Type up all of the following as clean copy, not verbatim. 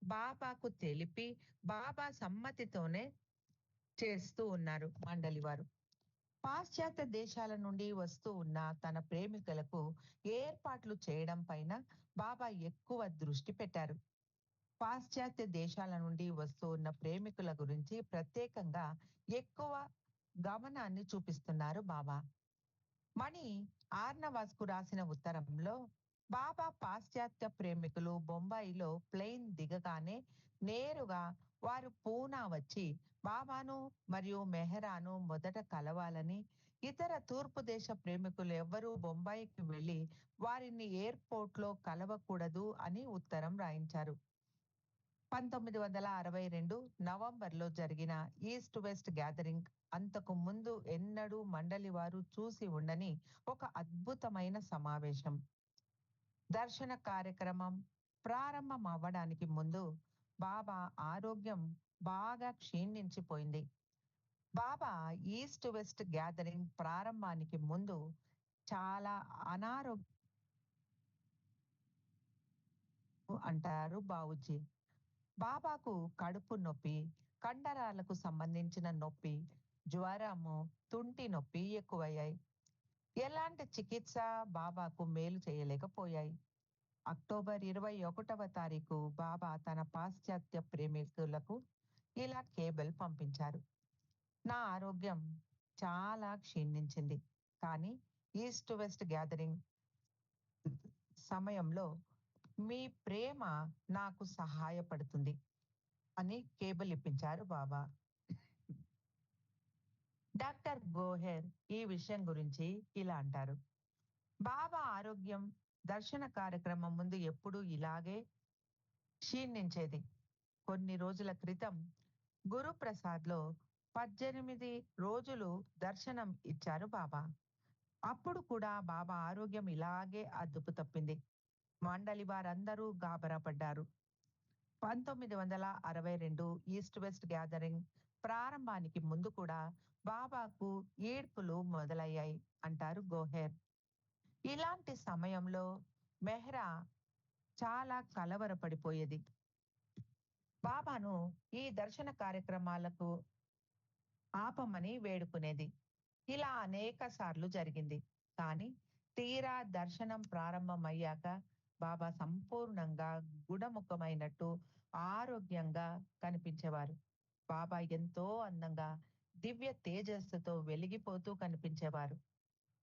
బాబాకు తెలిపి బాబా సమ్మతితోనే చేస్తూ ఉన్నారు మండలి వారు. పాశ్చాత్య దేశాల నుండి వస్తూ ఉన్న తన ప్రేమికులకు ఏర్పాట్లు చేయడం పైన బాబా ఎక్కువ దృష్టి పెట్టారు. పాశ్చాత్య దేశాల నుండి వస్తూ ఉన్న ప్రేమికుల గురించి ప్రత్యేకంగా ఎక్కువ గమనాన్ని చూపిస్తున్నారు బాబా. మణి ఆర్నవాస్‌కు రాసిన ఉత్తరంలో బాబా పాశ్చాత్య ప్రేమికులు బొంబాయిలో ప్లేన్ దిగగానే నేరుగా వారు పూనా వచ్చి బాబాను మరియు మెహరాను మొదట కలవాలని, ఇతర తూర్పు దేశ ప్రేమికులు ఎవ్వరూ బొంబాయికి వెళ్లి వారిని ఎయిర్‌పోర్ట్‌లో కలవకూడదు అని ఉత్తరం రాయించారు. 1962 నవంబర్‌లో జరిగిన ఈస్ట్ వెస్ట్ గ్యాదరింగ్ అంతకు ముందు ఎన్నడూ మండలి వారు చూసి ఉండని ఒక అద్భుతమైన సమావేశం. దర్శన కార్యక్రమం ప్రారంభం అవ్వడానికి ముందు బాబా ఆరోగ్యం బాగా క్షీణించిపోయింది. బాబా ఈస్ట్ వెస్ట్ గ్యాదరింగ్ ప్రారంభానికి ముందు చాలా అనారోగ్యం అంటారు బావూజీ. బాబాకు కడుపు నొప్పి, కండరాలకు సంబంధించిన నొప్పి, జ్వరము, తుంటి నొప్పి ఎక్కువయ్యాయి. ఎలాంటి చికిత్స బాబాకు మేలు చేయలేకపోయాయి. అక్టోబర్ 21వ తారీఖు బాబా తన పాశ్చాత్య ప్రేమికులకు ఇలా కేబుల్ పంపించారు. నా ఆరోగ్యం చాలా క్షీణించింది. కానీ ఈస్ట్ వెస్ట్ గ్యాదరింగ్ సమయంలో మీ ప్రేమ నాకు సహాయపడుతుంది అని కేబుల్ ఇప్పించారు బాబా. డాక్టర్ గోహెర్ ఈ విషయం గురించి ఇలా అంటారు. బాబా ఆరోగ్యం దర్శన కార్యక్రమం ముందు ఎప్పుడూ ఇలాగే క్షీణించేది. కొన్ని రోజుల క్రితం గురుప్రసాద్‌లో 18 రోజులు దర్శనం ఇచ్చారు బాబా. అప్పుడు కూడా బాబా ఆరోగ్యం ఇలాగే అదుపు తప్పింది. మండలి వారందరూ గాబరా పడ్డారు. 1962 ఈస్ట్ వెస్ట్ గ్యాదరింగ్ ప్రారంభానికి ముందు కూడా బాబాకు ఏడ్పులు మొదలయ్యాయి అంటారు గోహెర్. ఇలాంటి సమయంలో మెహ్రా చాలా కలవరపడిపోయేది. బాబాను ఈ దర్శన కార్యక్రమాలకు ఆపమని వేడుకునేది. ఇలా అనేక సార్లు జరిగింది. కానీ తీరా దర్శనం ప్రారంభమయ్యాక బాబా సంపూర్ణంగా గుణముఖమైనట్టు ఆరోగ్యంగా కనిపించేవారు. బాబా ఎంతో అందంగా దివ్య తేజస్సుతో వెలిగిపోతూ కనిపించేవారు.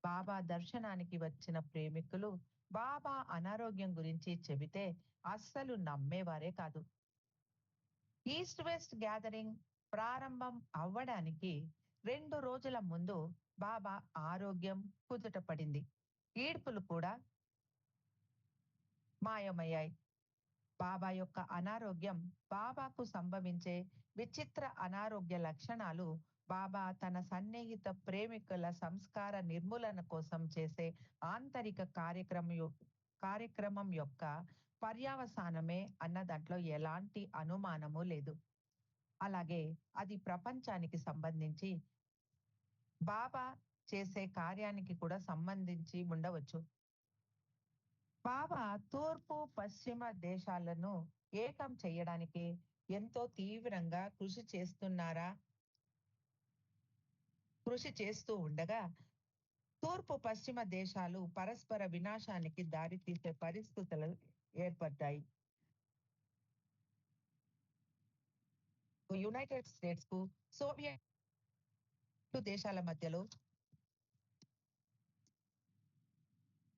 బాబా దర్శనానికి వచ్చిన ప్రేమికులు బాబా అనారోగ్యం గురించి చెబితే అస్సలు నమ్మేవారే కాదు. ఈస్ట్ వెస్ట్ గ్యాదరింగ్ ప్రారంభం అవ్వడానికి 2 రోజుల ముందు బాబా ఆరోగ్యం కుదుటపడింది. ఏడ్పులు కూడా మాయమయ్యాయి. బాబా యొక్క అనారోగ్యం బాబాకు సంభవించే విచిత్ర అనారోగ్య లక్షణాలు బాబా తన సన్నిహిత ప్రేమికుల సంస్కార నిర్మూలన కోసం చేసే ఆంతరిక కార్యక్రమం యొక్క పర్యవసానమే అన్న దాంట్లో ఎలాంటి అనుమానము లేదు. అలాగే అది ప్రపంచానికి సంబంధించి బాబా చేసే కార్యానికి కూడా సంబంధించి ఉండవచ్చు. బాబా తూర్పు పశ్చిమ దేశాలను ఏకం చేయడానికి ఎంతో తీవ్రంగా కృషి చేస్తూ ఉండగా తూర్పు పశ్చిమ దేశాలు పరస్పర వినాశానికి దారితీసే పరిస్థితులు ఏర్పడ్డాయి. యునైటెడ్ స్టేట్స్ కు సోవియట్ దేశాల మధ్యలో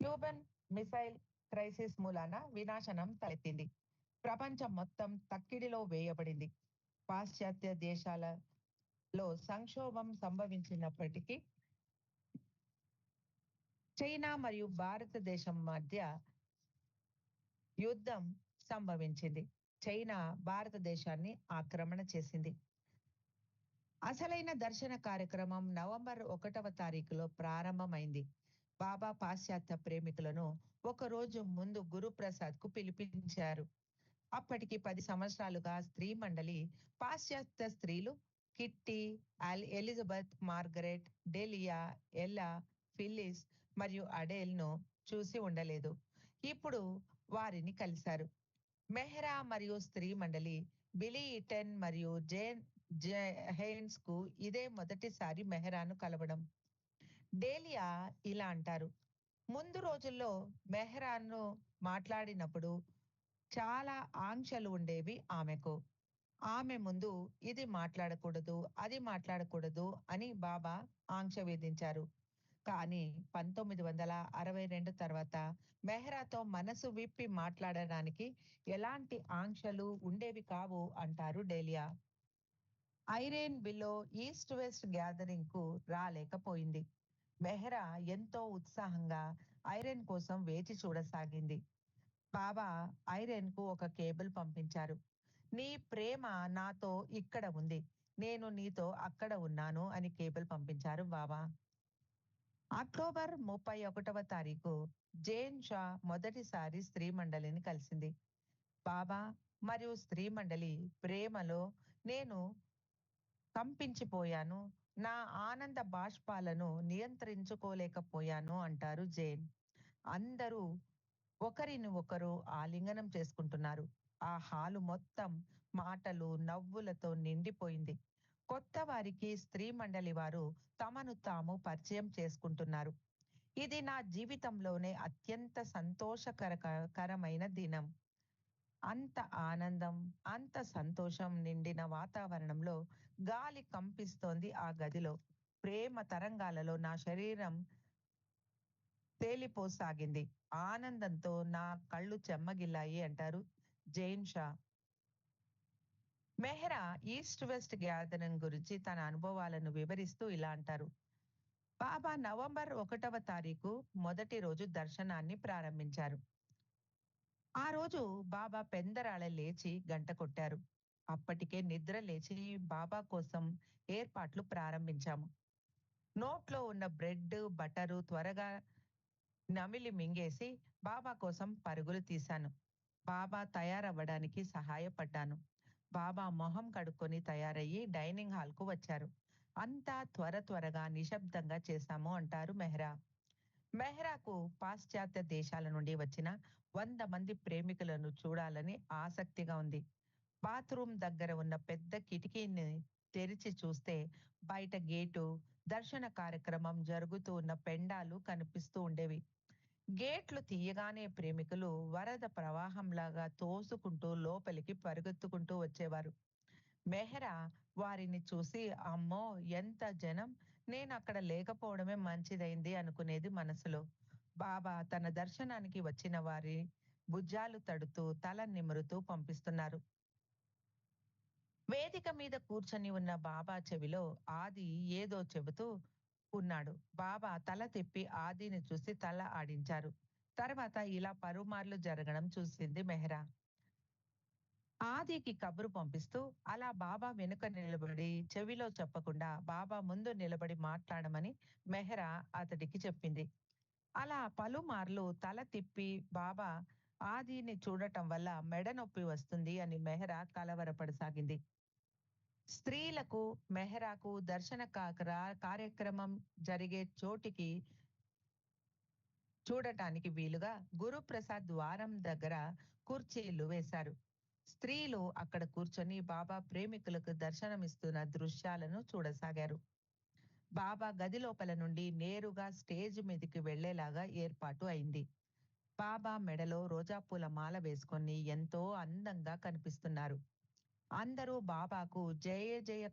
క్యూబన్ మిసైల్ క్రైసిస్ మూలాన వినాశనం తలెత్తింది. ప్రపంచం మొత్తం తక్కిడిలో వేయబడింది. పాశ్చాత్య దేశాలలో సంక్షోభం సంభవించినప్పటికీ చైనా మరియు భారతదేశం మధ్య యుద్ధం సంభవించింది. చైనా భారతదేశాన్ని ఆక్రమణ చేసింది. అసలైన దర్శన కార్యక్రమం నవంబర్ 1వ తారీఖులో ప్రారంభమైంది. బాబా పాశ్చాత్య ప్రేమికులను ఒక రోజు ముందు గురుప్రసాద్ కు పిలిపించారు. అప్పటికి 10 సంవత్సరాలుగా స్త్రీ మండలి పాశ్చాత్య స్త్రీలు కిట్టి, ఎలిజబెత్, మార్గరెట్, డెలియా, ఎల్లా, ఫిల్లిస్ మరియు అడేల్ ను చూసి ఉండలేదు. ఇప్పుడు వారిని కలిశారు. మెహ్రా మరియు స్త్రీ మండలి బిలీ ఈటెన్ మరియు హెయిన్స్ కు ఇదే మొదటిసారి మెహ్రాను కలవడం. డేలియా ఇలా అంటారు: ముందు రోజుల్లో మెహ్రాను మాట్లాడినప్పుడు చాలా ఆంక్షలు ఉండేవి ఆమెకు. ఆమె ముందు ఇది మాట్లాడకూడదు, అది మాట్లాడకూడదు అని బాబా ఆంక్ష విధించారు. కానీ 1962 తర్వాత మెహ్రాతో మనసు విప్పి మాట్లాడడానికి ఎలాంటి ఆంక్షలు ఉండేవి కావు అంటారు డేలియా. ఐరేన్ బిలో ఈస్ట్ వెస్ట్ గ్యాదరింగ్ కు రాలేకపోయింది. మెహ్రా ఎంతో ఉత్సాహంగా ఐరెన్ కోసం వేచి చూడసాగింది. బాబా ఐరెన్ కు ఒక కేబుల్ పంపించారు. నీ ప్రేమ నాతో ఇక్కడ ఉంది, నేను నీతో అక్కడ ఉన్నాను అని కేబుల్ పంపించారు బాబా. అక్టోబర్ 31వ తారీఖు జేన్ షా మొదటిసారి స్త్రీ మండలిని కలిసింది. బాబా మరియు స్త్రీ మండలి ప్రేమలో నేను కంపించిపోయాను. నా ఆనంద బాష్పాలను నియంత్రించుకోలేకపోయాను అంటారు జేన్. అందరూ ఒకరిని ఒకరు ఆలింగనం చేసుకుంటున్నారు. ఆ హాలు మొత్తం మాటలు, నవ్వులతో నిండిపోయింది. కొత్త వారికి స్త్రీ మండలి వారు తమను తాము పరిచయం చేసుకుంటున్నారు. ఇది నా జీవితంలోనే అత్యంత కరమైన దినం. అంత ఆనందం, అంత సంతోషం నిండిన వాతావరణంలో గాలి కంపిస్తోంది ఆ గదిలో. ప్రేమ తరంగాలలో నా శరీరం తేలిపోసాగింది. ఆనందంతో నా కళ్ళు చెమ్మగిల్లాయి అంటారు Jain Shah. Mehra east west gathering గురించి తన అనుభవాలను వివరిస్తూ ఇలా అంటారు: బాబా నవంబర్ 1వ తారీఖు మొదటి రోజు దర్శనాన్ని ప్రారంభించారు. ఆ రోజు బాబా పెందరాళ లేచి గంట కొట్టారు. అప్పటికే నిద్ర లేచి బాబా కోసం ఏర్పాట్లు ప్రారంభించాము. నోట్లో ఉన్న బ్రెడ్, బటరు త్వరగా నమిలి మింగేసి బాబా కోసం పరుగులు తీశాను. బాబా తయారవ్వడానికి సహాయపడ్డాను. బాబా మొహం కడుక్కొని తయారయ్యి డైనింగ్ హాల్ కు వచ్చారు. అంతా త్వరగా నిశ్శబ్దంగా చేశాము అంటారు మెహ్రా. మెహ్రాకు పాశ్చాత్య దేశాల నుండి వచ్చిన 100 మంది ప్రేమికులను చూడాలని ఆసక్తిగా ఉంది. బాత్రూమ్ దగ్గర ఉన్న పెద్ద కిటికీని తెరిచి చూస్తే బయట గేటు, దర్శన కార్యక్రమం జరుగుతూ ఉన్న పెండాలు కనిపిస్తూ ఉండేవి. గేట్లు తీయగానే ప్రేమికులు వరద ప్రవాహంలాగా తోసుకుంటూ లోపలికి పరుగెత్తుకుంటూ వచ్చేవారు. మెహ్రా వారిని చూసి అమ్మో ఎంత జనం, నేను అక్కడ లేకపోవడమే మంచిదైంది అనుకునేది మనసులో. బాబా తన దర్శనానికి వచ్చిన వారి భుజాలు తడుతూ తల నిమురుతూ పంపిస్తున్నారు. వేదిక మీద కూర్చొని ఉన్న బాబా చెవిలో ఆది ఏదో చెబుతూ ఉన్నాడు. బాబా తల తిప్పి ఆదిని చూసి తల ఆడించారు. తర్వాత ఇలా పరుమార్లు జరగడం చూసింది మెహ్రా. ఆదికి కబురు పంపిస్తూ అలా బాబా వెనుక నిలబడి చెవిలో చెప్పకుండా బాబా ముందు నిలబడి మాట్లాడమని మెహ్రా అతడికి చెప్పింది. అలా పలుమార్లు తల తిప్పి బాబా ఆదిని చూడటం వల్ల మెడ నొప్పి వస్తుంది అని మెహ్రా కలవరపడసాగింది. స్త్రీలకు మెహ్రాకు దర్శన కార్యక్రమం జరిగే చోటికి చూడటానికి వీలుగా గురుప్రసాద్ ద్వారం దగ్గర కుర్చీలు వేశారు. స్త్రీలు అక్కడ కూర్చొని బాబా ప్రేమికులకు దర్శనమిస్తున్న దృశ్యాలను చూడసాగారు. బాబా గది లోపల నుండి నేరుగా స్టేజ్ మీదకి వెళ్లేలాగా ఏర్పాటు అయింది. బాబా మెడలో రోజాపూల మాల వేసుకొని ఎంతో అందంగా కనిపిస్తున్నారు. అందరూ బాబాకు జయ జయ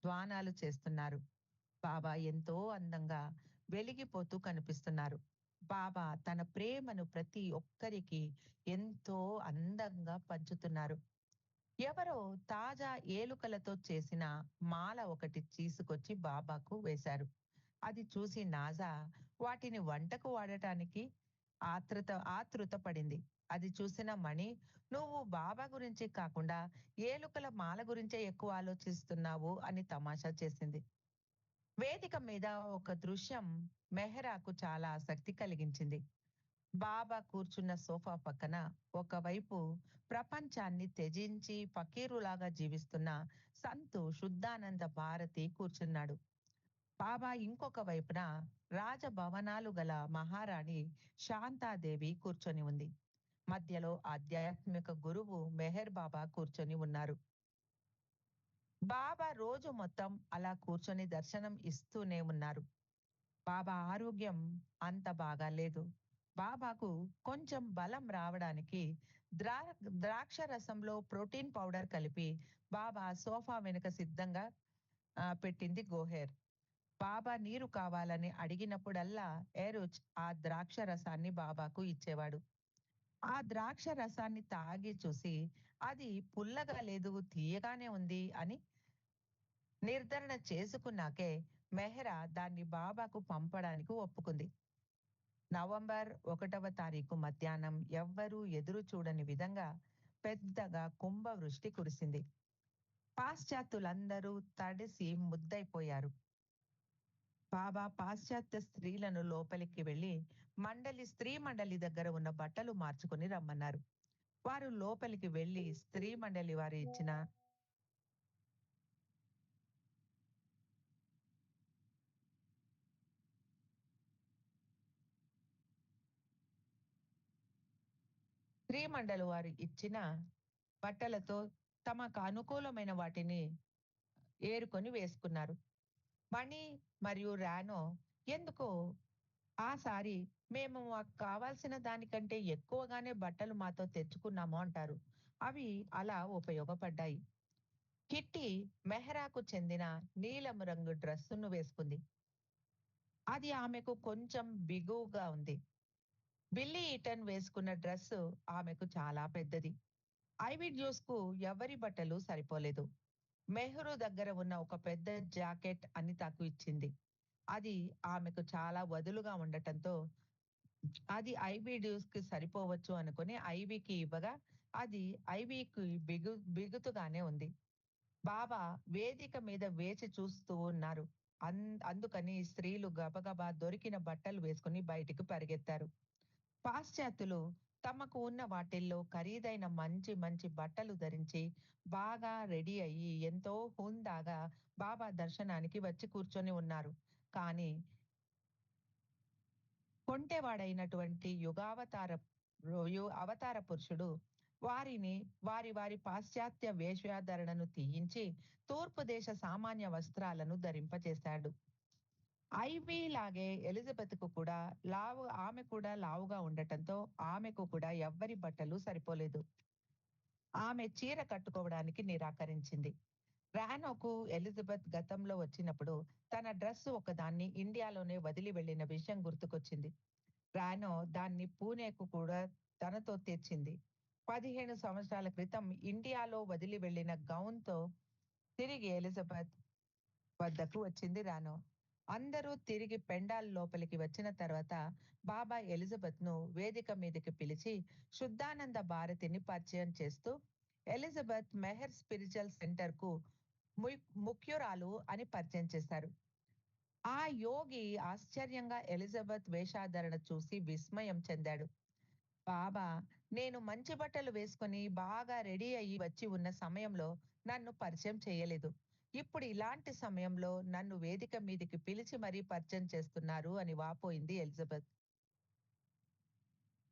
ధ్వానాలు చేస్తున్నారు. బాబా ఎంతో అందంగా వెలిగిపోతూ కనిపిస్తున్నారు. బాబా తన ప్రేమను ప్రతి ఒక్కరికి ఎంతో అందంగా పంచుతున్నారు. ఎవరో తాజా ఏలుకలతో చేసిన మాల ఒకటి తీసుకొచ్చి బాబాకు వేశారు. అది చూసి నాజా వాటిని వంటకు వాడటానికి ఆతృత పడింది. అది చూసిన మణి, నువ్వు బాబా గురించి కాకుండా ఏలుకల మాల గురించే ఎక్కువ ఆలోచిస్తున్నావు అని తమాషా చేసింది. వేదిక మీద ఒక దృశ్యం మెహ్రాకు చాలా ఆసక్తి కలిగించింది. బాబా కూర్చున్న సోఫా పక్కన ఒకవైపు ప్రపంచాన్ని త్యజించి ఫకీరులాగా జీవిస్తున్న సంతు శుద్ధానంద భారతి కూర్చున్నాడు. బాబా ఇంకొక వైపున రాజభవనాలు గల మహారాణి శాంతాదేవి కూర్చొని ఉంది. మధ్యలో ఆధ్యాత్మిక గురువు మెహర్ బాబా కూర్చొని ఉన్నారు. బాబా రోజు మొత్తం అలా కూర్చొని దర్శనం ఇస్తూనే ఉన్నారు. బాబా ఆరోగ్యం అంత బాగా లేదు. బాబాకు కొంచెం బలం రావడానికి ద్రా ద్రాక్ష రసంలో ప్రోటీన్ పౌడర్ కలిపి బాబా సోఫా వెనుక సిద్ధంగా పెట్టింది గోహెర్. బాబా నీరు కావాలని అడిగినప్పుడల్లా ఏరుచ్ ఆ ద్రాక్ష రసాన్ని బాబాకు ఇచ్చేవాడు. ఆ ద్రాక్ష రసాన్ని తాగి చూసి అది పుల్లగా లేదు, తీయగానే ఉంది అని నిర్ధారణ చేసుకున్నాకే మెహ్రా దాన్ని బాబాకు పంపడానికి ఒప్పుకుంది. నవంబర్ 1వ తారీఖు మధ్యాహ్నం ఎవ్వరూ ఎదురు చూడని విధంగా పెద్దగా కుంభవృష్టి కురిసింది. పాశ్చాత్యులందరూ తడిసి ముద్దయిపోయారు. బాబా పాశ్చాత్య స్త్రీలను లోపలికి వెళ్లి స్త్రీ మండలి దగ్గర ఉన్న బట్టలు మార్చుకుని రమ్మన్నారు. వారు లోపలికి వెళ్లి స్త్రీ మండలి వారు ఇచ్చిన స్త్రీ మండలి వారు ఇచ్చిన బట్టలతో తమకు అనుకూలమైన వాటిని ఏరుకొని వేసుకున్నారు. మణి మరియు రానో ఎందుకో ఆ సారి మేము మాకు కావాల్సిన దానికంటే ఎక్కువగానే బట్టలు మాతో తెచ్చుకున్నాము అంటారు. అవి అలా ఉపయోగపడ్డాయి. కిట్టి మెహ్రాకు చెందిన నీలం రంగు డ్రెస్సును వేసుకుంది. అది ఆమెకు కొంచెం బిగువుగా ఉంది. బిల్లీ ఈటన్ వేసుకున్న డ్రెస్సు ఆమెకు చాలా పెద్దది. ఐవీ జ్యూస్ కు ఎవరి బట్టలు సరిపోలేదు. మెహ్రూ దగ్గర ఉన్న ఒక పెద్ద జాకెట్ అనితకు ఇచ్చింది. అది ఆమెకు చాలా వదులుగా ఉండటంతో అది ఐవీ డ్యూస్ కి సరిపోవచ్చు అనుకుని ఐవీకి ఇవ్వగా అది ఐవీకి బిగుతుగానే ఉంది. బాబా వేదిక మీద వేచి చూస్తూ ఉన్నారు. అందుకని స్త్రీలు గబగబా దొరికిన బట్టలు వేసుకుని బయటికి పరిగెత్తారు. పాశ్చాత్యులు తమకు ఉన్న వాటిల్లో ఖరీదైన మంచి మంచి బట్టలు ధరించి బాగా రెడీ అయ్యి ఎంతో హుందాగా బాబా దర్శనానికి వచ్చి కూర్చొని ఉన్నారు. కానీ కొంటెవాడైనటువంటి అవతార పురుషుడు వారిని వారి వారి పాశ్చాత్య వేషధారణను తీయించి తూర్పు దేశ సామాన్య వస్త్రాలను ధరింపచేశాడు. ఐవీ లాగే ఎలిజబెత్ కు కూడా ఆమె కూడా లావుగా ఉండటంతో ఆమెకు కూడా ఎవ్వరి బట్టలు సరిపోలేదు. ఆమె చీర కట్టుకోవడానికి నిరాకరించింది. రానోకు ఎలిజబెత్ గతంలో వచ్చినప్పుడు తన డ్రెస్సు ఒకదాన్ని ఇండియాలోనే వదిలి వెళ్లిన విషయం గుర్తుకొచ్చింది. రానో దాన్ని పూణేకు కూడా తనతో తెచ్చింది. 15 సంవత్సరాల క్రితం ఇండియాలో వదిలి వెళ్లిన గౌన్ తో తిరిగి ఎలిజబెత్ వద్దకు వచ్చింది రానో. అందరూ తిరిగి పెండాల్ లోపలికి వచ్చిన తర్వాత బాబా ఎలిజబెత్ ను వేదిక మీదకి పిలిచి శుద్ధానంద భారతిని పరిచయం చేస్తూ ఎలిజబెత్ మెహర్ స్పిరిచువల్ సెంటర్ కు ముఖ్యురాలు అని పరిచయం చేశారు. ఆ యోగి ఆశ్చర్యంగా ఎలిజబెత్ వేషాధరణ చూసి విస్మయం చెందాడు. బాబా నేను మంచి బట్టలు వేసుకొని బాగా రెడీ అయ్యి వచ్చి ఉన్న సమయంలో నన్ను పరిచయం చేయలేదు. ఇప్పుడు ఇలాంటి సమయంలో నన్ను వేదిక మీదికి పిలిచి మరీ పరిచయం చేస్తున్నారు అని వాపోయింది ఎలిజబెత్.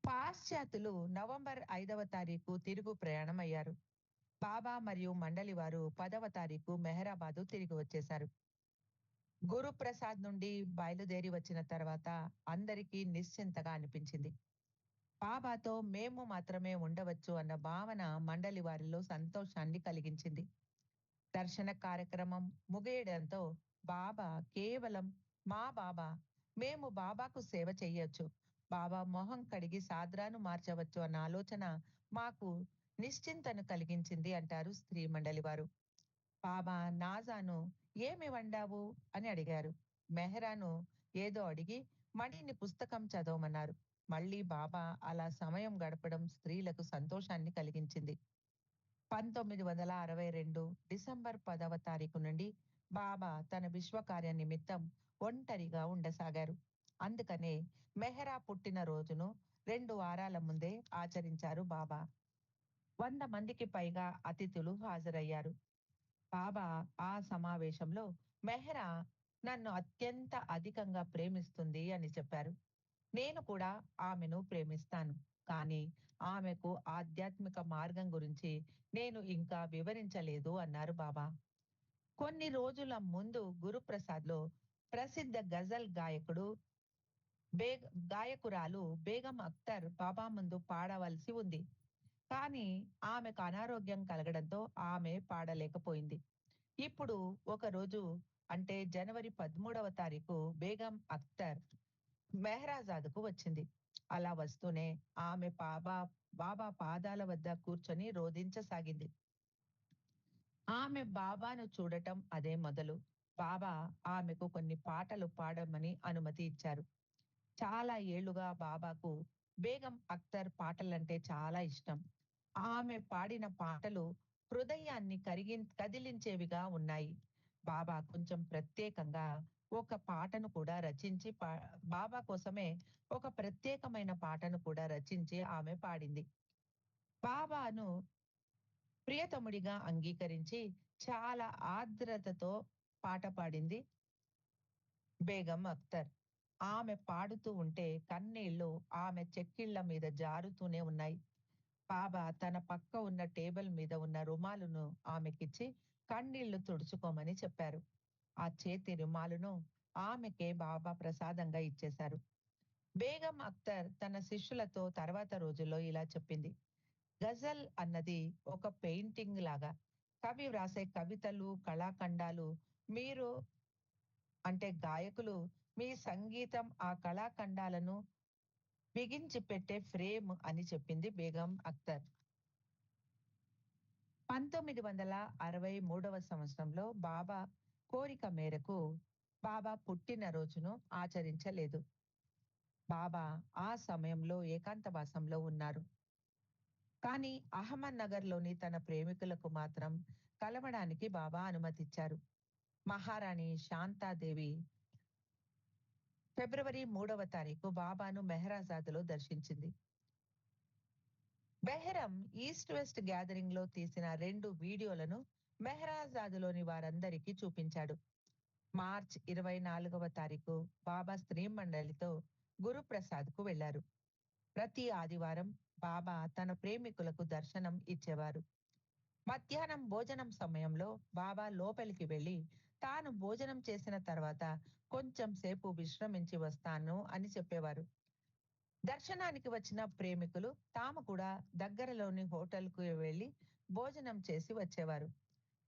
పాశ్చాత్యులు నవంబర్ 5వ తారీఖు తిరుగు ప్రయాణం అయ్యారు. బాబా మరియు మండలి వారు 10వ తారీఖు మెహరాబాదు తిరిగి వచ్చేశారు. గురుప్రసాద్ నుండి బయలుదేరి వచ్చిన తర్వాత అందరికీ నిశ్చింతగా అనిపించింది. బాబాతో మేము మాత్రమే ఉండవచ్చు అన్న భావన మండలి వారిలో సంతోషాన్ని కలిగించింది. దర్శన కార్యక్రమం ముగియడంతో బాబా కేవలం మా బాబా మేము బాబాకు సేవ చెయ్యొచ్చు, బాబా మొహం కడిగి సాద్రాను మార్చవచ్చు అన్న ఆలోచన మాకు నిశ్చింతను కలిగించింది అంటారు స్త్రీ మండలి వారు. బాబా నాజాను ఏమి వండావు అని అడిగారు. మెహ్రాను ఏదో అడిగి మణిని పుస్తకం చదవమన్నారు. మళ్ళీ బాబా అలా సమయం గడపడం స్త్రీలకు సంతోషాన్ని కలిగించింది. 1962 డిసెంబర్ 10వ తారీఖు నుండి బాబా తన విశ్వకార్య నిమిత్తం ఒంటరిగా ఉండసాగారు. అందుకనే మెహ్రా పుట్టిన రోజును 2 వారాల ముందే ఆచరించారు బాబా. 100 మందికి పైగా అతిథులు హాజరయ్యారు. బాబా ఆ సమావేశంలో మెహ్రా నన్ను అత్యంత అధికంగా ప్రేమిస్తుంది అని చెప్పారు. నేను కూడా ఆమెను ప్రేమిస్తాను. కానీ ఆమెకు ఆధ్యాత్మిక మార్గం గురించి నేను ఇంకా వివరించలేదు అన్నారు బాబా. కొన్ని రోజుల ముందు గురుప్రసాద్‌లో ప్రసిద్ధ గజల్ గాయకుడు బేగ్ గాయకురాలు బేగం అఖ్తర్ బాబా ముందు పాడవలసి ఉంది. కానీ ఆమెకు అనారోగ్యం కలగడంతో ఆమె పాడలేకపోయింది. ఇప్పుడు ఒకరోజు అంటే జనవరి 13వ తారీఖు బేగం అఖ్తర్ మెహ్రాజాద్‌కు వచ్చింది. అలా వస్తూనే ఆమె బాబా పాదాల వద్ద కూర్చొని రోదించసాగింది. ఆమె బాబాను చూడటం అదే మొదలు. బాబా ఆమెకు కొన్ని పాటలు పాడమని అనుమతి ఇచ్చారు. చాలా ఏళ్లుగా బాబాకు బేగం అఖ్తర్ పాటలంటే చాలా ఇష్టం. ఆమె పాడిన పాటలు హృదయాన్ని కదిలించేవిగా ఉన్నాయి. బాబా కొంచెం ప్రత్యేకంగా ఒక పాటను కూడా రచించి బాబా కోసమే ఒక ప్రత్యేకమైన పాటను కూడా రచించి ఆమె పాడింది. బాబాను ప్రియతముడిగా అంగీకరించి చాలా ఆర్ద్రతతో పాట పాడింది బేగం అఖ్తర్. ఆమె పాడుతూ ఉంటే కన్నీళ్లు ఆమె చెక్కిళ్ళ మీద జారుతూనే ఉన్నాయి. బాబా తన పక్క ఉన్న టేబుల్ మీద ఉన్న రుమాలును ఆమెకిచ్చి కన్నీళ్లు తుడుచుకోమని చెప్పారు. ఆ చేతి రుమాలును ఆమెకే బాబా ప్రసాదంగా ఇచ్చేశారు. బేగం అఖ్తర్ తన శిష్యులతో తర్వాత రోజుల్లో ఇలా చెప్పింది. గజల్ అన్నది ఒక పెయింటింగ్ లాగా. కవి వ్రాసే కవితలు, కళాఖండాలు మీరు అంటే గాయకులు మీ సంగీతం ఆ కళాఖండాలను బిగించి పెట్టే ఫ్రేమ్ అని చెప్పింది బేగం అఖ్తర్. 1963వ సంవత్సరంలో బాబా కోరిక మేరకు బాబా పుట్టినరోజును ఆచరించలేదు. బాబా ఆ సమయంలో ఏకాంతవాసంలో ఉన్నారు. కానీ అహ్మద్‌నగర్‌లోని తన ప్రేమికులకు మాత్రం కలవడానికి బాబా అనుమతిచ్చారు. మహారాణి శాంతాదేవి ఫిబ్రవరి 3వ తారీఖు బాబాను మెహ్రాజాద్‌లో దర్శించింది. బెహ్రం ఈస్ట్ వెస్ట్ గ్యాదరింగ్‌లో తీసిన 2 వీడియోలను మెహ్రాజాద్‌లోని వారందరికీ చూపించాడు. మార్చ్ 24వ తారీఖు బాబా స్త్రీ మండలితో గురుప్రసాద్‌కు వెళ్లారు. ప్రతి ఆదివారం బాబా తన ప్రేమికులకు దర్శనం ఇచ్చేవారు. మధ్యాహ్నం భోజనం సమయంలో బాబా లోపలికి వెళ్లి తాను భోజనం చేసిన తర్వాత కొంచెం సేపు విశ్రమించి వస్తాను అని చెప్పేవారు. దర్శనానికి వచ్చిన ప్రేమికులు తాము కూడా దగ్గరలోని హోటల్‌కు వెళ్లి భోజనం చేసి వచ్చేవారు.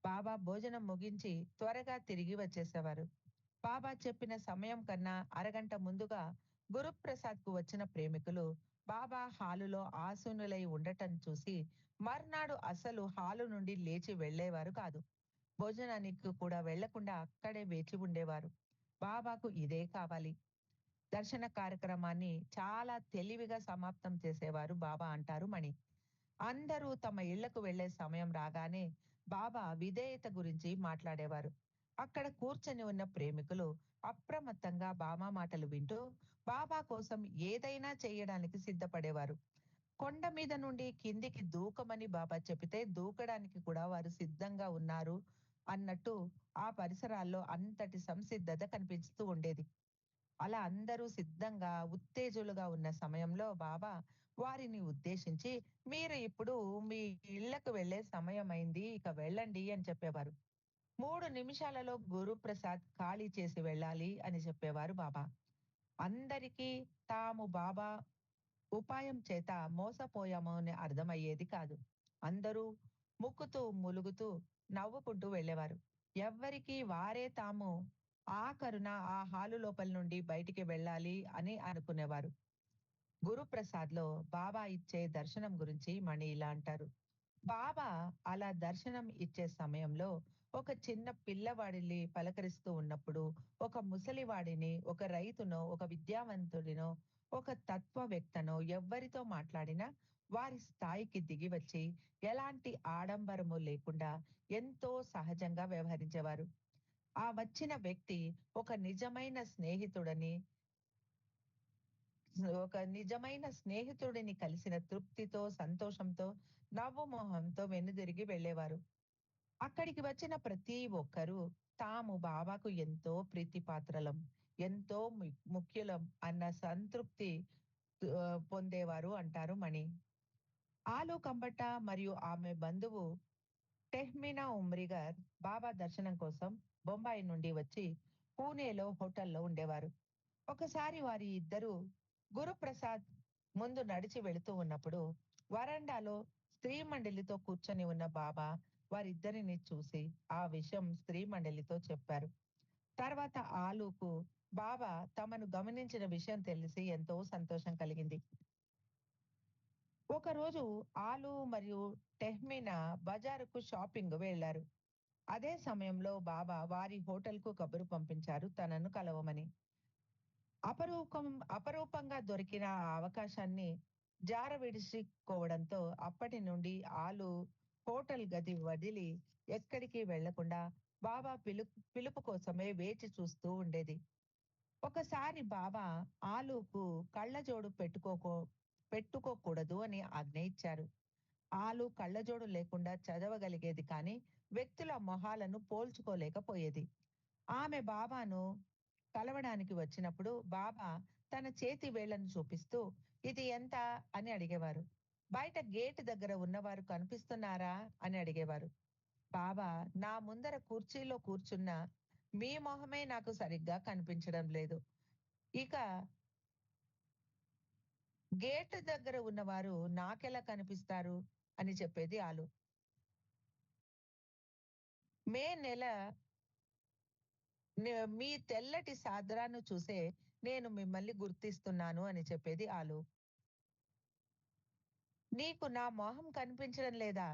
బాబా భోజనం ముగించి త్వరగా తిరిగి వచ్చేసేవారు. బాబా చెప్పిన సమయం కన్నా అరగంట ముందుగా గురుప్రసాద్‌కు వచ్చిన ప్రేమికులు బాబా హాలులో ఆసీనులై ఉండటం చూసి మర్నాడు అసలు హాలు నుండి లేచి వెళ్ళేవారు కాదు. భోజనానికి కూడా వెళ్లకుండా అక్కడే వేచి ఉండేవారు. బాబాకు ఇదే కావాలి. దర్శన కార్యక్రమాన్ని చాలా తెలివిగా సమాప్తం చేసేవారు బాబా అంటారు మణి. అందరూ తమ ఇళ్లకు వెళ్లే సమయం రాగానే బాబా విధేయత గురించి మాట్లాడేవారు. అక్కడ కూర్చొని ఉన్న ప్రేమికులు అప్రమత్తంగా బాబా మాటలు వింటూ బాబా కోసం ఏదైనా చేయడానికి సిద్ధపడేవారు. కొండ మీద నుండి కిందికి దూకమని బాబా చెబితే దూకడానికి కూడా వారు సిద్ధంగా ఉన్నారు అన్నట్టు ఆ పరిసరాల్లో అంతటి సంసిద్ధత కనిపిస్తూ ఉండేది. అలా అందరూ సిద్ధంగా ఉత్తేజులుగా ఉన్న సమయంలో బాబా వారిని ఉద్దేశించి మీరు ఇప్పుడు మీ ఇళ్లకు వెళ్ళే సమయమైంది ఇక వెళ్ళండి అని చెప్పేవారు. 3 నిమిషాలలో గురుప్రసాద్ ఖాళీ చేసి వెళ్ళాలి అని చెప్పేవారు బాబా. అందరికీ తాము బాబా ఉపాయం చేత మోసపోయాము అని అర్థమయ్యేది కాదు. అందరూ ముక్కుతూ, ములుగుతూ, నవ్వుకుంటూ వెళ్ళేవారు. ఎవ్వరికీ వారే తాము ఆఖరున ఆ హాలు లోపల నుండి బయటికి వెళ్ళాలి అని అనుకునేవారు. గురుప్రసాద్‌లో బాబా ఇచ్చే దర్శనం గురించి మణి ఇలా అంటారు. బాబా అలా దర్శనం ఇచ్చే సమయంలో ఒక చిన్న పిల్లవాడిని పలకరిస్తూ ఉన్నప్పుడు, ఒక ముసలివాడిని, ఒక రైతునో, ఒక విద్యావంతుడినో, ఒక తత్వవేత్తనో ఎవ్వరితో మాట్లాడినా వారి స్థాయికి దిగి వచ్చి ఎలాంటి ఆడంబరము లేకుండా ఎంతో సహజంగా వ్యవహరించేవారు. ఆ వచ్చిన వ్యక్తి ఒక నిజమైన స్నేహితుడని ఒక నిజమైన స్నేహితుడిని కలిసిన తృప్తితో, సంతోషంతో, నవ్వు మొహంతో వెనుదిరిగి వెళ్ళేవారు. అక్కడికి వచ్చిన ప్రతి ఒక్కరూ తాము బాబాకు ఎంతో ప్రీతిపాత్రలం, ఎంతో ముఖ్యులం అన్న సంతృప్తి పొందేవారు అంటారు మణి. ఆలు కంబట్ట మరియు ఆమె బంధువు టెహ్మినా ఉమ్రిగర్ బాబా దర్శనం కోసం బొంబాయి నుండి వచ్చి పూణేలో హోటల్లో ఉండేవారు. ఒకసారి వారి ఇద్దరు గురుప్రసాద్ ముందు నడిచి వెళుతూ ఉన్నప్పుడు వరండాలో స్త్రీ మండలితో కూర్చొని ఉన్న బాబా వారిద్దరిని చూసి ఆ విషయం స్త్రీ మండలితో చెప్పారు. తర్వాత ఆలుకు బాబా తమను గమనించిన విషయం తెలిసి ఎంతో సంతోషం కలిగింది. ఒకరోజు ఆలు మరియు టెహ్మినా బజారుకు షాపింగ్ వెళ్లారు. అదే సమయంలో బాబా వారి హోటల్కు కబురు పంపించారు తనను కలవమని. అపరూపం అపరూపంగా దొరికిన ఆ అవకాశాన్ని జారవిడుచుకోవడంతో అప్పటి నుండి ఆలు హోటల్ గది వదిలి ఎక్కడికి వెళ్లకుండా బాబా పిలుపు కోసమే వేచి చూస్తూ ఉండేది. ఒకసారి బాబా ఆలుకు కళ్ళజోడు పెట్టుకోకూడదు అని ఆజ్ఞ ఇచ్చారు. ఆలు కళ్ళజోడు లేకుండా చదవగలిగేది కానీ వ్యక్తుల మొహాలను పోల్చుకోలేకపోయేది. ఆమె బాబాను కలవడానికి వచ్చినప్పుడు బాబా తన చేతి వేళ్లను చూపిస్తూ ఇది ఎంత అని అడిగేవారు. బయట గేట్ దగ్గర ఉన్నవారు కనిపిస్తున్నారా అని అడిగేవారు. బాబా నా ముందర కుర్చీలో కూర్చున్న మీ మొహమే నాకు సరిగ్గా కనిపించడం లేదు. ఇక గేట్ దగ్గర ఉన్నవారు నాకెలా కనిపిస్తారు అని చెప్పేది ఆలు. మే నెల మీ తెల్లటి సాదరాను చూసే నేను మిమ్మల్ని గుర్తిస్తున్నాను అని చెప్పేది ఆలు. నీకు నా మొహం కనిపించడం లేదా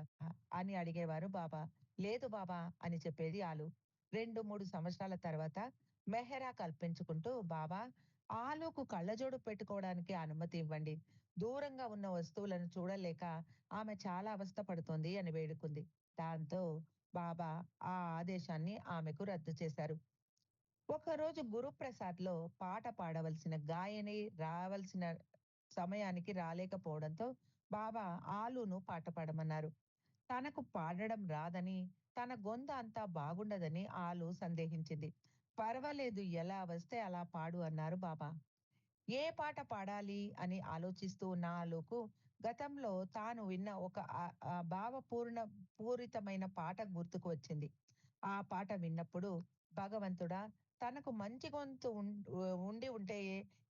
అని అడిగేవారు బాబా. లేదు బాబా అని చెప్పేది ఆలు. 2, 3 సంవత్సరాల తర్వాత మెహ్రా కల్పించుకుంటూ బాబా ఆలుకు కళ్ళజోడు పెట్టుకోవడానికి అనుమతి ఇవ్వండి. దూరంగా ఉన్న వస్తువులను చూడలేక ఆమె చాలా అవస్థ పడుతోంది అని వేడుకుంది. దాంతో బాబా ఆ ఆదేశాన్ని ఆమెకు రద్దు చేశారు. ఒకరోజు గురుప్రసాద్‌లో పాట పాడవలసిన గాయని రావాల్సిన సమయానికి రాలేకపోవడంతో బాబా ఆలును పాట పాడమన్నారు. తనకు పాడడం రాదని, తన గొంతు అంతా బాగుండదని ఆలు సందేహించింది. పర్వాలేదు ఎలా వస్తే అలా పాడు అన్నారు బాబా. ఏ పాట పాడాలి అని ఆలోచిస్తూ ఉన్న ఆలుకు గతంలో తాను విన్న ఒక పూరితమైన పాట గుర్తుకు వచ్చింది. ఆ పాట విన్నప్పుడు భగవంతుడా తనకు మంచి గొంతు ఉండి ఉంటే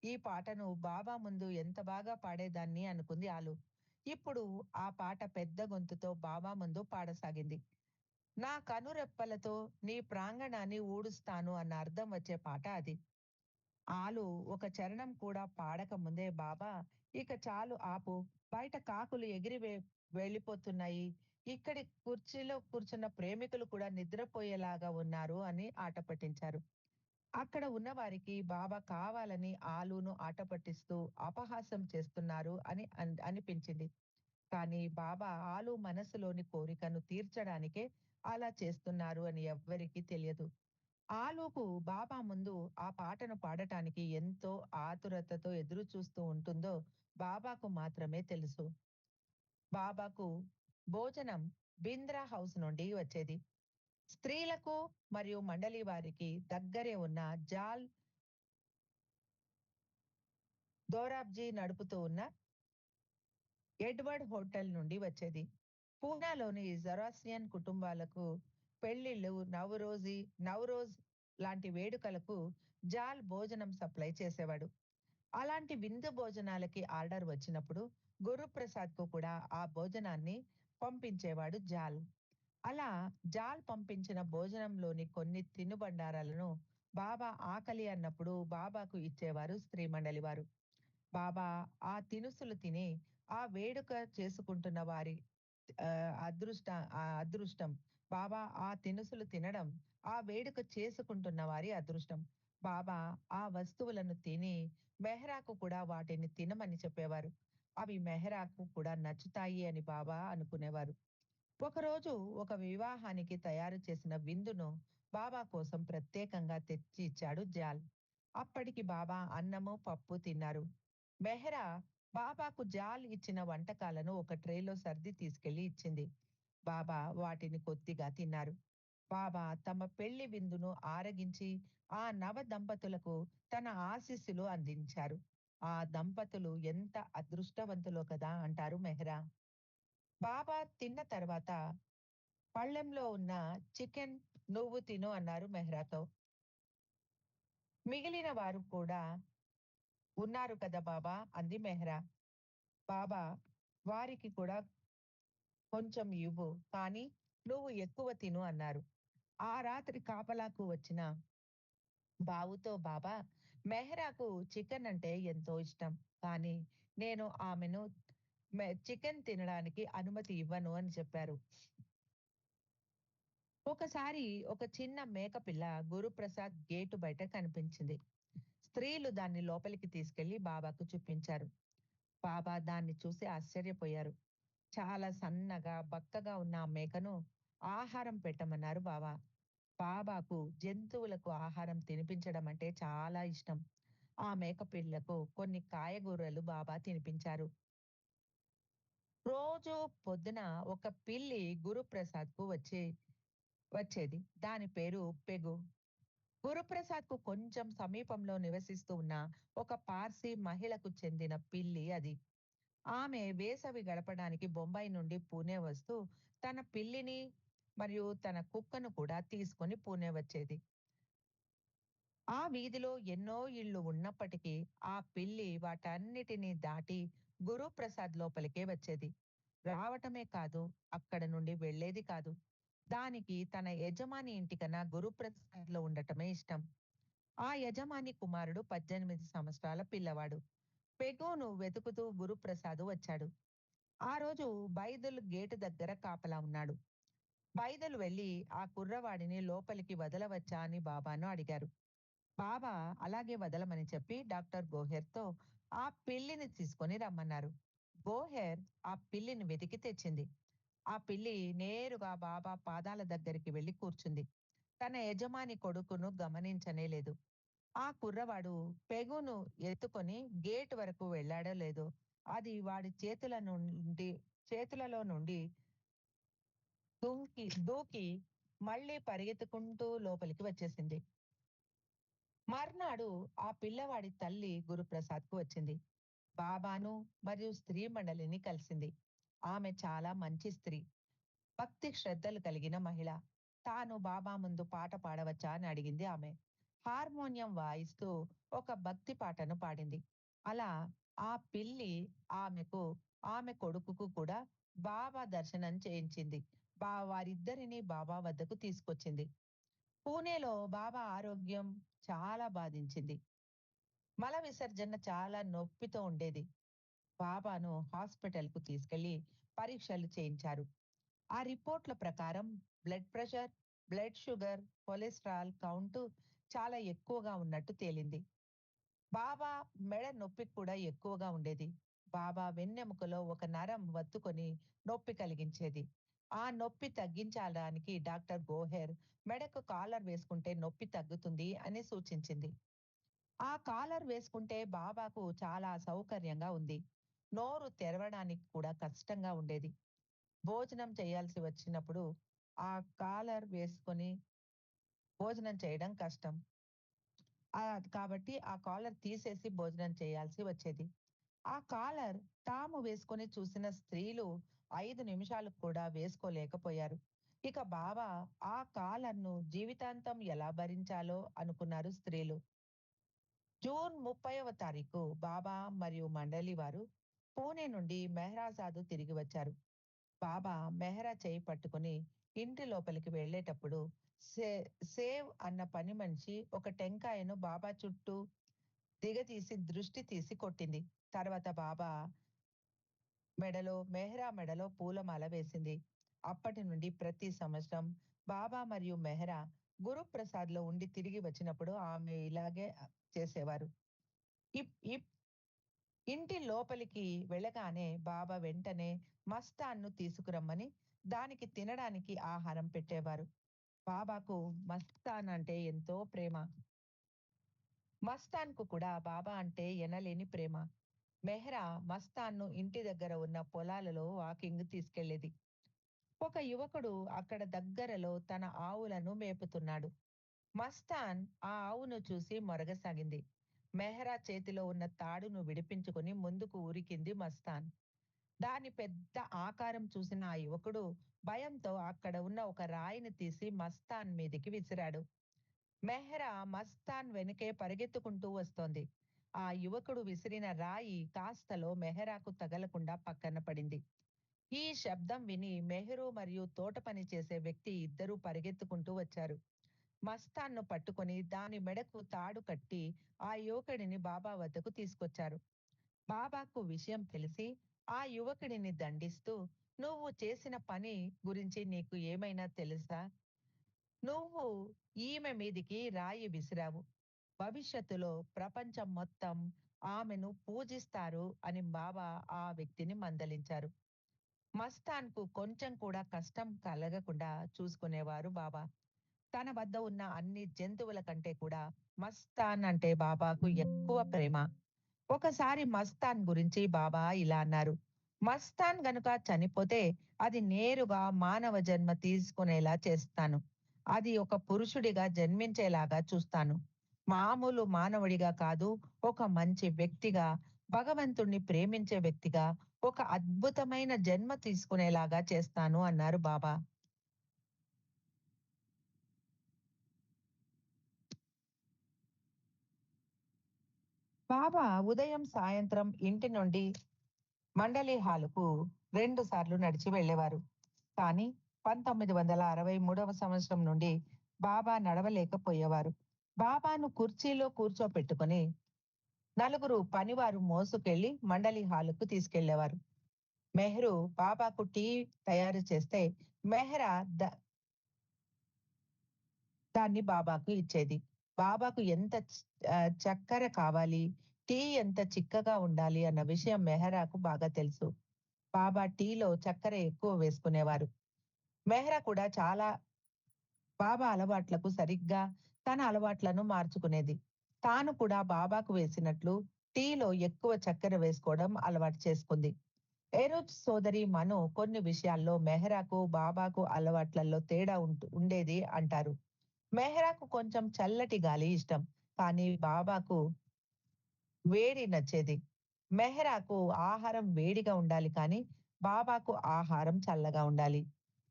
ఈ పాటను బాబా ముందు ఎంత బాగా పాడేదాన్ని అనుకుంది ఆలు. ఇప్పుడు ఆ పాట పెద్ద గొంతుతో బాబా ముందు పాడసాగింది. నా కనురెప్పలతో నీ ప్రాంగణాన్ని ఊడుస్తాను అన్న అర్థం వచ్చే పాట అది. ఆలు ఒక చరణం కూడా పాడక ముందే బాబా ఇక చాలు ఆపు, బయట కాకులు వెళ్ళిపోతున్నాయి, ఇక్కడి కుర్చీలో కూర్చున్న ప్రేమికులు కూడా నిద్రపోయేలాగా ఉన్నారు అని ఆట పట్టించారు. అక్కడ ఉన్న వారికి బాబా కావాలని ఆలును ఆట పట్టిస్తూ అపహాసం చేస్తున్నారు అని అనిపించింది. కానీ బాబా ఆలు మనసులోని కోరికను తీర్చడానికే అలా చేస్తున్నారు అని ఎవ్వరికీ తెలియదు. ఆలుకు బాబా ముందు ఆ పాటను పాడటానికి ఎంతో ఆతురతతో ఎదురు చూస్తూ ఉంటుందో బాబాకు మాత్రమే తెలుసు. బాబాకు భోజనం బింద్రా హౌస్ నుండి వచ్చేది. స్త్రీలకు మరియు మండలి వారికి దగ్గరే ఉన్న జాల్ దోరాబ్జీ నడుపుతూ ఉన్న ఎడ్వర్డ్ హోటల్ నుండి వచ్చేది. పూనాలోని జొరాస్ట్రియన్ కుటుంబాలకు పెళ్లిళ్ళు, నవరోజ్ లాంటి వేడుకలకు జాల్ భోజనం సప్లై చేసేవాడు. అలాంటి విందు భోజనాలకి ఆర్డర్ వచ్చినప్పుడు గురుప్రసాద్‌కు కూడా ఆ భోజనాన్ని పంపించేవాడు జాల్. అలా జాల్ పంపించిన భోజనంలోని కొన్ని తినుబండారాలను బాబా ఆకలి అన్నప్పుడు బాబాకు ఇచ్చేవారు స్త్రీ మండలి వారు. బాబా ఆ తినుసులు తిని ఆ వేడుక చేసుకుంటున్న వారి ఆహ్, అదృష్ట అదృష్టం. బాబా ఆ తినుసులు తినడం ఆ వేడుక చేసుకుంటున్న వారి అదృష్టం. బాబా ఆ వస్తువులను తిని మెహ్రాకు కూడా వాటిని తినమని చెప్పేవారు. అవి మెహ్రాకు కూడా నచ్చుతాయి అని బాబా అనుకునేవారు. ఒకరోజు ఒక వివాహానికి తయారు చేసిన విందును బాబా కోసం ప్రత్యేకంగా తెచ్చి ఇచ్చాడు జాల్. అప్పటికి బాబా అన్నము, పప్పు తిన్నారు. మెహ్రా బాబాకు జాల్ ఇచ్చిన వంటకాలను ఒక ట్రేలో సర్ది తీసుకెళ్లి ఇచ్చింది. బాబా వాటిని కొద్దిగా తిన్నారు. బాబా తమ పెళ్లి విందును ఆరగించి ఆ నవ దంపతులకు తన ఆశీస్సులు అందించారు. ఆ దంపతులు ఎంత అదృష్టవంతులో కదా అంటారు మెహ్రా. బాబా తిన్న తర్వాత పళ్ళెంలో ఉన్న చికెన్ నువ్వు తిను అన్నారు మెహ్రాతో. మిగిలిన వారు కూడా ఉన్నారు కదా బాబా అంది మెహ్రా. బాబా వారికి కూడా కొంచెం ఇవ్వు, కానీ నువ్వు ఎక్కువ తిను అన్నారు. ఆ రాత్రి కాపలాకు వచ్చిన బావుతో బాబా, మెహ్రాకు చికెన్ అంటే ఎంతో ఇష్టం, కానీ నేను ఆమెను చికెన్ తినడానికి అనుమతి ఇవ్వను అని చెప్పారు. ఒకసారి ఒక చిన్న మేకపిల్ల గురుప్రసాద్ గేటు బయట కనిపించింది. స్త్రీలు దాన్ని లోపలికి తీసుకెళ్లి బాబాకు చూపించారు. బాబా దాన్ని చూసి ఆశ్చర్యపోయారు. చాలా సన్నగా బక్కగా ఉన్న ఆ మేకను ఆహారం పెట్టమన్నారు బాబా. బాబాకు జంతువులకు ఆహారం తినిపించడం అంటే చాలా ఇష్టం. ఆ మేక పిల్లకు కొన్ని కాయగూరలు బాబా తినిపించారు. రోజు పొద్దున ఒక పిల్లి గురుప్రసాద్కు వచ్చేది. దాని పేరు పెగు. గురుప్రసాద్కు కొంచెం సమీపంలో నివసిస్తూ ఉన్న ఒక పార్సీ మహిళకు చెందిన పిల్లి అది. ఆమె వేసవి గడపడానికి బొంబాయి నుండి పూణే వస్తూ తన పిల్లిని మరియు తన కుక్కను కూడా తీసుకొని పూణే వచ్చేది. ఆ వీధిలో ఎన్నో ఇళ్ళు ఉన్నప్పటికీ ఆ పిల్లి వాటన్నిటినీ దాటి గురుప్రసాద్ లోపలికే వచ్చేది. రావటమే కాదు, అక్కడ నుండి వెళ్ళేది కాదు. దానికి తన యజమాని ఇంటికన్నా గురుప్రసాద్ లో ఉండటమే ఇష్టం. ఆ యజమాని కుమారుడు 18 సంవత్సరాల పిల్లవాడు. పెగును వెతుకుతూ గురుప్రసాద్ వచ్చాడు. ఆ రోజు బైదుల్ గేటు దగ్గర కాపలా ఉన్నాడు. బైదులు వెళ్లి ఆ కుర్రవాడిని లోపలికి వదలవచ్చా అని బాబాను అడిగారు. బాబా అలాగే వదలమని చెప్పి డాక్టర్ గోహెర్‌తో ఆ పిల్లిని తీసుకొని రమ్మన్నారు. గోహెర్ ఆ పిల్లిని వెతికి తెచ్చింది. ఆ పిల్లి నేరుగా బాబా పాదాల దగ్గరికి వెళ్లి కూర్చుంది. తన యజమాని కొడుకును గమనించనే లేదు. ఆ కుర్రవాడు పెగును ఎత్తుకొని గేట్ వరకు వెళ్ళాడో లేదో, అది వాడి చేతులలో నుండి దూకి మళ్ళీ పరిగెత్తుకుంటూ లోపలికి వచ్చేసింది. మర్నాడు ఆ పిల్లవాడి తల్లి గురుప్రసాద్‌కు వచ్చింది. బాబాను మరియు స్త్రీ మండలిని కలిసింది. ఆమె చాలా మంచి స్త్రీ. భక్తి శ్రద్ధలు కలిగిన మహిళ. తాను బాబా ముందు పాట పాడవచ్చా అని అడిగింది ఆమె. హార్మోనియం వాయిస్తూ ఒక భక్తి పాటను పాడింది. అలా ఆ పిల్లి ఆమెకు, ఆమె కొడుకుకు కూడా బాబా దర్శనం చేయించింది. వారిద్దరిని బాబా వద్దకు తీసుకొచ్చింది. పూణేలో బాబా ఆరోగ్యం చాలా బాధించింది. మల విసర్జన చాలా నొప్పితో ఉండేది. బాబాను హాస్పిటల్‌కు తీసుకెళ్లి పరీక్షలు చేయించారు. ఆ రిపోర్ట్‌ల ప్రకారం blood pressure, blood sugar, cholesterol count చాలా ఎక్కువగా ఉన్నట్టు తేలింది. బాబా మెడ నొప్పి కూడా ఎక్కువగా ఉండేది. బాబా వెన్నెముకలో ఒక నరం వత్తుకొని నొప్పి కలిగించేది. ఆ నొప్పి తగ్గించడానికి డాక్టర్ గోహెర్ మెడకు కాలర్ వేసుకుంటే నొప్పి తగ్గుతుంది అని సూచించింది. ఆ కాలర్ వేసుకుంటే బాబాకు చాలా సౌకర్యంగా ఉంది. నోరు తెరవడానికి కూడా కష్టంగా ఉండేది. భోజనం చేయాల్సి వచ్చినప్పుడు ఆ కాలర్ వేసుకొని భోజనం చేయడం కష్టం. కాబట్టి ఆ కాలర్ తీసేసి భోజనం చేయాల్సి వచ్చేది. ఆ కాలర్ తాము వేసుకొని చూసిన స్త్రీలు 5 నిమిషాలు కూడా వేసుకోలేకపోయారు. ఇక బాబా ఆ కాలర్‌ను జీవితాంతం ఎలా భరించాలో అనుకున్నారు స్త్రీలు. జూన్ 30వ తారీఖు బాబా మరియు మండలి వారు పూణే నుండి మెహ్రాసాదు తిరిగి వచ్చారు. బాబా మెహ్రా చేయి పట్టుకుని ఇంటి లోపలికి వెళ్ళేటప్పుడు సే సేవ్ అన్న పని మనిషి ఒక టెంకాయను బాబా చుట్టూ దిగతీసి దృష్టి తీసి కొట్టింది. తర్వాత బాబా మెహ్రా మెడలో పూలమాల వేసింది. అప్పటి నుండి ప్రతి సంవత్సరం బాబా మరియు మెహ్రా గురుప్రసాద్‌లో ఉండి తిరిగి వచ్చినప్పుడు ఆమె ఇలాగే చేసేవారు. ఇప్ ఇప్ ఇంటి లోపలికి వెళ్ళగానే బాబా వెంటనే మస్తాన్‌ను తీసుకురమ్మని, దానికి తినడానికి ఆహారం పెట్టేవారు. బాబాకు మస్తాన్ అంటే ఎంతో ప్రేమ. మస్తాన్‌కు కూడా బాబా అంటే ఎనలేని ప్రేమ. మెహ్రా మస్తాన్‌ను ఇంటి దగ్గర ఉన్న పొలాలలో వాకింగ్ తీసుకెళ్లేది. ఒక యువకుడు అక్కడ దగ్గరలో తన ఆవులను మేపుతున్నాడు. మస్తాన్ ఆ ఆవును చూసి మొరగసాగింది. మెహ్రా చేతిలో ఉన్న తాడును విడిపించుకొని ముందుకు ఉరికింది మస్తాన్. దాని పెద్ద ఆకారం చూసిన ఆ యువకుడు భయంతో అక్కడ ఉన్న ఒక రాయిని తీసి మస్తాన్ మీదికి విసిరాడు. మెహ్రా మస్తాన్ వెనుకే పరిగెత్తుకుంటూ వస్తోంది. ఆ యువకుడు విసిరిన రాయి కాస్తలో మెహ్రాకు తగలకుండా పక్కన పడింది. ఈ శబ్దం విని మెహ్రూ మరియు తోట పని చేసే వ్యక్తి ఇద్దరూ పరిగెత్తుకుంటూ వచ్చారు. మస్తాన్ను పట్టుకొని దాని మెడకు తాడు కట్టి ఆ యువకుడిని బాబా వద్దకు తీసుకొచ్చారు. బాబాకు విషయం తెలిసి ఆ యువకుడిని దండిస్తూ, నువ్వు చేసిన పని గురించి నీకు ఏమైనా తెలుసా? నువ్వు ఈమె మీదికి రాయి విసిరావు. భవిష్యత్తులో ప్రపంచం మొత్తం ఆమెను పూజిస్తారు అని బాబా ఆ వ్యక్తిని మందలించారు. మస్తాన్‌కు కొంచెం కూడా కష్టం కలగకుండా చూసుకునేవారు బాబా. తన వద్ద ఉన్న అన్ని జంతువుల కంటే కూడా మస్తాన్ అంటే బాబాకు ఎక్కువ ప్రేమ. ఒకసారి మస్తాన్ గురించి బాబా ఇలా అన్నారు. మస్తాన్ గనుక చనిపోతే అది నేరుగా మానవ జన్మ తీసుకునేలా చేస్తాను. అది ఒక పురుషుడిగా జన్మించేలాగా చూస్తాను. మామూలు మానవుడిగా కాదు, ఒక మంచి వ్యక్తిగా, భగవంతుణ్ణి ప్రేమించే వ్యక్తిగా, ఒక అద్భుతమైన జన్మ తీసుకునేలాగా చేస్తాను అన్నారు బాబా. బాబా ఉదయం, సాయంత్రం ఇంటి నుండి మండలి హాలుకు 2 సార్లు నడిచి వెళ్ళేవారు. కానీ 1963వ సంవత్సరం నుండి బాబా నడవలేకపోయేవారు. బాబాను కుర్చీలో కూర్చోపెట్టుకొని నలుగురు పనివారు మోసుకెళ్లి మండలి హాలుకు తీసుకెళ్లేవారు. మెహ్రూ బాబాకు టీ తయారు చేస్తే మెహ్రా దాన్ని బాబాకు ఇచ్చేది. బాబాకు ఎంత చక్కెర కావాలి, టీ ఎంత చిక్కగా ఉండాలి అన్న విషయం మెహరాకు బాగా తెలుసు. బాబా టీలో చక్కెర ఎక్కువ వేసుకునేవారు. మెహ్రా కూడా చాలా బాబా అలవాట్లకు సరిగ్గా తన అలవాట్లను మార్చుకునేది. తాను కూడా బాబాకు వేసినట్లు టీలో ఎక్కువ చక్కెర వేసుకోవడం అలవాటు చేసుకుంది. ఏరోజ్ సోదరి మను కొన్ని విషయాల్లో మెహ్రాకు, బాబాకు అలవాట్లలో తేడా ఉండేది అంటారు. మెహ్రాకు కొంచెం చల్లటి గాలి ఇష్టం. కానీ బాబాకు వేడి నచ్చేది. మెహ్రాకు ఆహారం వేడిగా ఉండాలి కానీ, బాబాకు ఆహారం చల్లగా ఉండాలి.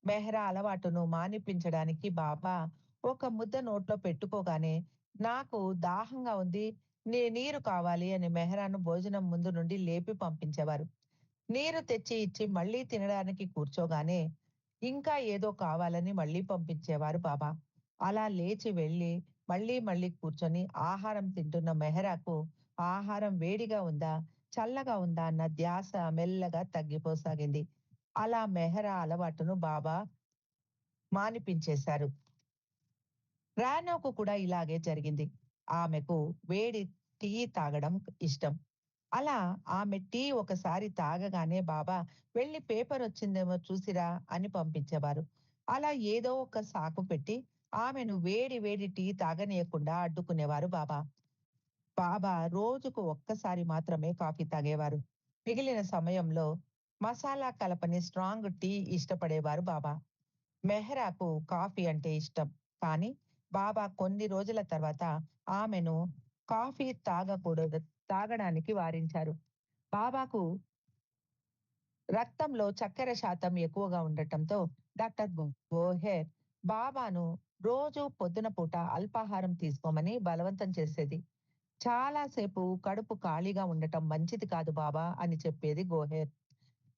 మెహ్రా అలవాటును మానిపించడానికి బాబా ఒక ముద్ద నోట్లో పెట్టుకోగానే, నాకు దాహంగా ఉంది, నీరు కావాలి అని మెహ్రాను భోజనం ముందు నుండి లేపి పంపించేవారు. నీరు తెచ్చి ఇచ్చి మళ్ళీ తినడానికి కూర్చోగానే, ఇంకా ఏదో కావాలని మళ్ళీ పంపించేవారు బాబా. అలా లేచి వెళ్ళి మళ్ళీ మళ్ళీ కూర్చొని ఆహారం తింటున్న మెహరాకు ఆహారం వేడిగా ఉందా? చల్లగా ఉందా? అన్న ధ్యాస మెల్లగా తగ్గిపోసాగింది. అలా మెహరా అలవాటును బాబా మానిపించేశారు. రానోకు కూడా ఇలాగే జరిగింది. ఆమెకు వేడి టీ తాగడం ఇష్టం. అలా ఆమె టీ ఒకసారి తాగగానే బాబా "వెళ్లి పేపరొచ్చిందేమో చూసిరా" అని పంపించేవారు. అలా ఏదో ఒక సాకు పెట్టి ఆమెను వేడి వేడి టీ తాగనీయకుండా అడ్డుకునేవారు బాబా. బాబా రోజుకు ఒక్కసారి మాత్రమే కాఫీ తాగేవారు. మిగిలిన సమయంలో మసాలా కలపని స్ట్రాంగ్ టీ ఇష్టపడేవారు బాబా. మెహ్రాకు కాఫీ అంటే ఇష్టం. కానీ బాబా కొన్ని రోజుల తర్వాత ఆమెను కాఫీ తాగడానికి వారించారు. బాబాకు రక్తంలో చక్కెర శాతం ఎక్కువగా ఉండటంతో డాక్టర్ గోహెర్ బాబాను రోజు పొద్దున పూట అల్పాహారం తీసుకోమని బలవంతం చేసేది. చాలా సేపు కడుపు ఖాళీగా ఉండటం మంచిది కాదు బాబా అని చెప్పేది గోహెర్.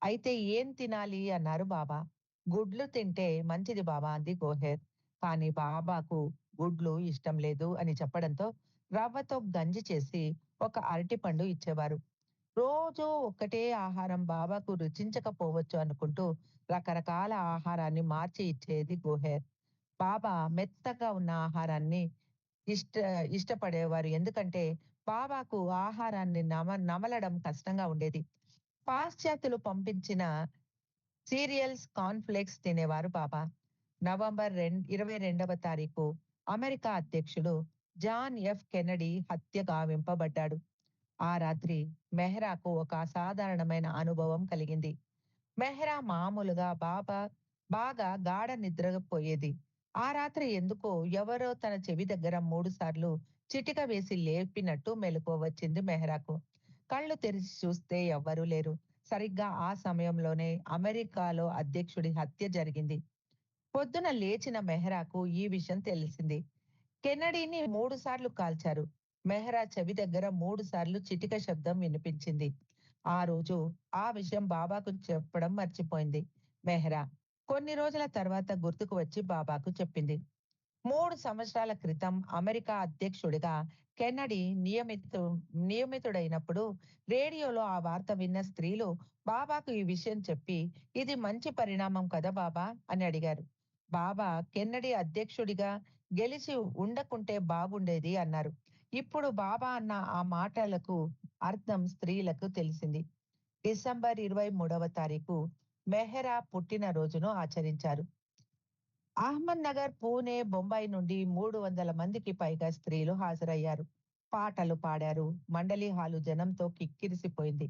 అయితే ఏం తినాలి అన్నారు బాబా. గుడ్లు తింటే మంచిది బాబా అంది గోహెర్. కానీ బాబాకు గుడ్లు ఇష్టం లేదు అని చెప్పడంతో రవ్వతో గంజి చేసి ఒక అరటిపండు ఇచ్చేవారు. రోజూ ఒక్కటే ఆహారం బాబాకు రుచించకపోవచ్చు అనుకుంటూ రకరకాల ఆహారాన్ని మార్చి ఇచ్చేది గోహెర్. బాబా మెత్తగా ఉన్న ఆహారాన్ని ఇష్ట ఇష్టపడేవారు. ఎందుకంటే బాబాకు ఆహారాన్ని నమలడం కష్టంగా ఉండేది. పాశ్చాత్యులు పంపించిన సీరియల్స్, కార్న్‌ఫ్లేక్స్ తినేవారు బాబా. నవంబర్ 22వ తారీఖు అమెరికా అధ్యక్షుడు జాన్ ఎఫ్ కెన్నడీ హత్య గావింపబడ్డాడు. ఆ రాత్రి మెహ్రాకు ఒక అసాధారణమైన అనుభవం కలిగింది. మెహ్రా మామూలుగా బాగా గాఢ నిద్రపోయేది. ఆ రాత్రి ఎందుకో ఎవరో తన చెవి దగ్గర 3 సార్లు చిటిక వేసి లేపినట్టు మెలకువ వచ్చింది మెహ్రాకు. కళ్ళు తెరిచి చూస్తే ఎవ్వరూ లేరు. సరిగ్గా ఆ సమయంలోనే అమెరికాలో అధ్యక్షుడి హత్య జరిగింది. పొద్దున లేచిన మెహ్రాకు ఈ విషయం తెలిసింది. కెన్నడీని 3 సార్లు కాల్చారు. మెహ్రా చెవి దగ్గర 3 సార్లు చిటిక శబ్దం వినిపించింది. ఆ రోజు ఆ విషయం బాబాకు చెప్పడం మర్చిపోయింది మెహ్రా. కొన్ని రోజుల తర్వాత గుర్తుకు వచ్చి బాబాకు చెప్పింది. 3 సంవత్సరాల క్రితం అమెరికా అధ్యక్షుడిగా కెన్నడీ నియమితుడైనప్పుడు రేడియోలో ఆ వార్త విన్న స్త్రీలు బాబాకు ఈ విషయం చెప్పి, "ఇది మంచి పరిణామం కదా బాబా" అని అడిగారు. బాబా కెన్నడీ అధ్యక్షుడిగా గెలిచి ఉండకుంటే బాగుండేది అన్నారు. ఇప్పుడు బాబా అన్న ఆ మాటలకు అర్థం స్త్రీలకు తెలిసింది. డిసెంబర్ 23వ తారీఖు మెహ్రా పుట్టినరోజును ఆచరించారు. అహ్మద్‌నగర్, పూణే, బొంబాయి నుండి 300 మందికి పైగా స్త్రీలు హాజరయ్యారు. పాటలు పాడారు. మండలి హాలు జనంతో కిక్కిరిసిపోయింది.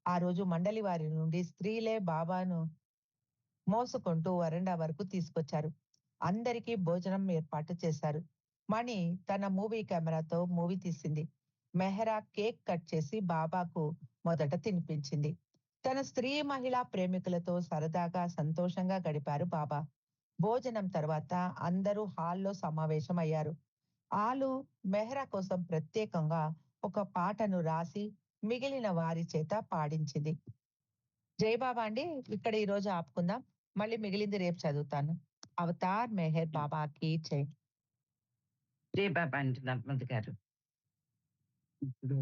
ఆ రోజు మండలి వారి నుండి స్త్రీలే బాబాను మోసుకుంటూ వరండా వరకు తీసుకొచ్చారు. అందరికీ భోజనం ఏర్పాటు చేశారు. మణి తన మూవీ కెమెరాతో మూవీ తీసింది. మెహ్రా కేక్ కట్ చేసి బాబాకు మొదట తినిపించింది. తన స్త్రీ, మహిళా ప్రేమికులతో సరదాగా, సంతోషంగా గడిపారు బాబా. భోజనం తర్వాత అందరూ హాల్‌లో సమావేశమయ్యారు. ఆలు మెహ్రా కోసం ప్రత్యేకంగా ఒక పాటను రాసి మిగిలిన వారి చేత పాడించింది. జై బాబా అండి. ఇక్కడ ఈరోజు ఆపుకుందాం. మళ్ళీ మిగిలింది రేపు చదువుతాను. అవతార్ మెహర్ బాబా కీ జై. జై బాబా అండి నర్మద్ గారు. ఇప్పుడు